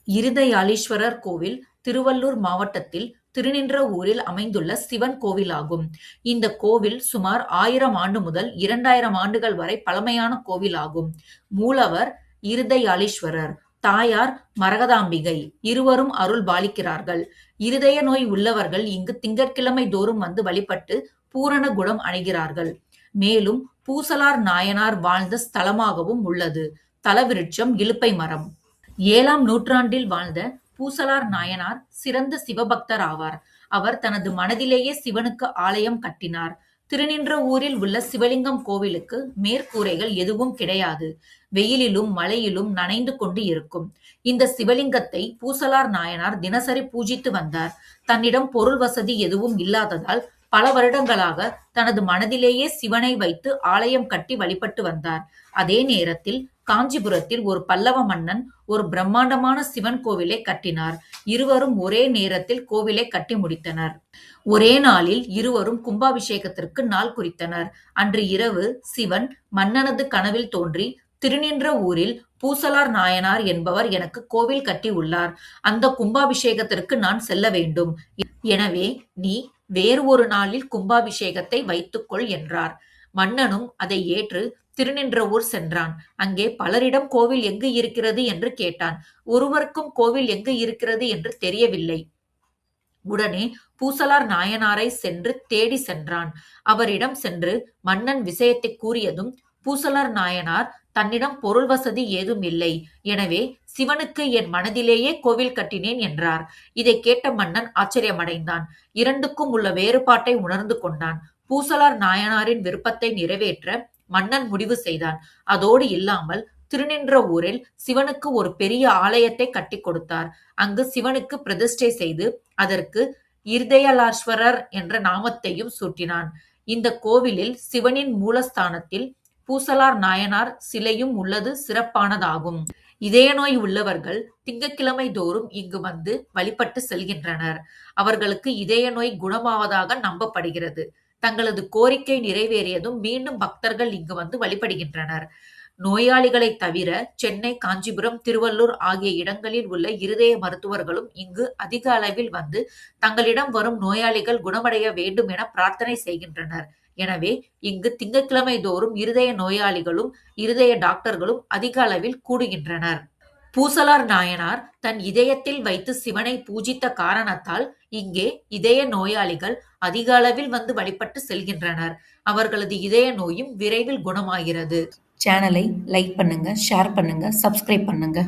இருதயாளீஸ்வரர் கோவில் திருவள்ளூர் மாவட்டத்தில் திருநின்றவூரில் அமைந்துள்ள சிவன் கோவிலாகும். இந்த கோவில் சுமார் 1000 ஆண்டு முதல் 2000 ஆண்டுகள் வரை பழமையான கோவிலாகும். மூலவர் இருதயாளீஸ்வரர், தாயார் மரகதாம்பிகை, இருவரும் அருள் பாலிக்கிறார்கள். இருதய நோய் உள்ளவர்கள் இங்கு திங்கட்கிழமை தோறும் வந்து வழிபட்டு பூரண குணம் அடைகிறார்கள். மேலும் பூசலார் நாயனார் வாழ்ந்த ஸ்தலமாகவும் உள்ளது. தலவிருட்சம் இலுப்பை மரம். 7ஆம் நூற்றாண்டில் வாழ்ந்த பூசலார் நாயனார் சிறந்த சிவபக்தர் ஆவார். அவர் தனது மனதிலேயே சிவனுக்கு ஆலயம் கட்டினார். திருநின்றவூரில் உள்ள சிவலிங்கம் கோவிலுக்கு மேற்கூரைகள் எதுவும் கிடையாது. வெயிலிலும் மழையிலும் நனைந்து கொண்டு இருக்கும். இந்த சிவலிங்கத்தை பூசலார் நாயனார் தினசரி பூஜித்து வந்தார். தன்னிடம் பொருள் வசதி எதுவும் இல்லாததால் பல வருடங்களாக தனது மனதிலேயே சிவனை வைத்து ஆலயம் கட்டி வழிபட்டு வந்தார். அதே நேரத்தில் காஞ்சிபுரத்தில் ஒரு பல்லவ மன்னன் ஒரு பிரம்மாண்டமான சிவன் கோவிலை கட்டினார். இருவரும் ஒரே நேரத்தில் கோவிலை கட்டி முடித்தனர். ஒரே நாளில் இருவரும் கும்பாபிஷேகத்திற்கு நாள் குறித்தனர். அன்று இரவு சிவன் மன்னனது கனவில் தோன்றி, திருநின்றவூரில் பூசலார் நாயனார் என்பவர் எனக்கு கோவில் கட்டி உள்ளார். அந்த கும்பாபிஷேகத்திற்கு நான் செல்ல வேண்டும். எனவே நீ வேறு ஒரு நாளில் கும்பாபிஷேகத்தை வைத்துக்கொள் என்றார். மன்னனும் அதை ஏற்று திருநின்றவூர் சென்றான். அங்கே பலரிடம் கோவில் எங்கு இருக்கிறது என்று கேட்டான். ஒருவருக்கும் கோவில் எங்கு இருக்கிறது என்று தெரியவில்லை. உடனே பூசலார் நாயனாரை சென்று தேடி சென்றான். அவரிடம் சென்று மன்னன் விஷயத்தை கூறியதும், பூசலார் நாயனார் தன்னிடம் பொருள் வசதி ஏதும் இல்லை. எனவே சிவனுக்கு என் மனதிலேயே கோவில் கட்டினேன் என்றார். இதை கேட்ட மன்னன் ஆச்சரியமடைந்தான். இரண்டுக்கும் உள்ள வேறுபாட்டை உணர்ந்து கொண்டான். பூசலார் நாயனாரின் விருப்பத்தை நிறைவேற்ற மன்னன் முடிவு செய்தான். அதோடு இல்லாமல் திருநின்றவூரில் சிவனுக்கு ஒரு பெரிய ஆலயத்தை கட்டி கொடுத்தார். அங்கு சிவனுக்கு பிரதிஷ்டை செய்து அதற்கு இருதயலாஸ்வரர் என்ற நாமத்தையும் சூட்டினான். இந்த கோவிலில் சிவனின் மூலஸ்தானத்தில் பூசலார் நாயனார் சிலையும் உள்ளது சிறப்பானதாகும். இதய நோய் உள்ளவர்கள் திங்கட்கிழமை தோறும் இங்கு வந்து வழிபட்டு செல்கின்றனர். அவர்களுக்கு இதய நோய் குணமாவதாக நம்பப்படுகிறது. தங்களது கோரிக்கை நிறைவேறியதும் மீண்டும் பக்தர்கள் இங்கு வந்து வழிபடுகின்றனர். நோயாளிகளை தவிர சென்னை, காஞ்சிபுரம், திருவள்ளூர் ஆகிய இடங்களில் உள்ள இருதய மருத்துவர்களும் இங்கு அதிக அளவில் வந்து தங்களிடம் வரும் நோயாளிகள் குணமடைய வேண்டும் என பிரார்த்தனை செய்கின்றனர். எனவே இங்கு திங்கட்கிழமை தோறும் இருதய நோயாளிகளும் இருதய டாக்டர்களும் அதிக அளவில் கூடுகின்றனர். பூசலார் நாயனார் தன் இதயத்தில் வைத்து சிவனை பூஜித்த காரணத்தால் இங்கே இதய நோயாளிகள் அதிக அளவில் வந்து வழிபட்டு செல்கின்றனர். அவர்களது இதய நோயும் விரைவில் குணமாகிறது. சேனலை லைக் பண்ணுங்க, ஷேர் பண்ணுங்க, சப்ஸ்கிரைப் பண்ணுங்க.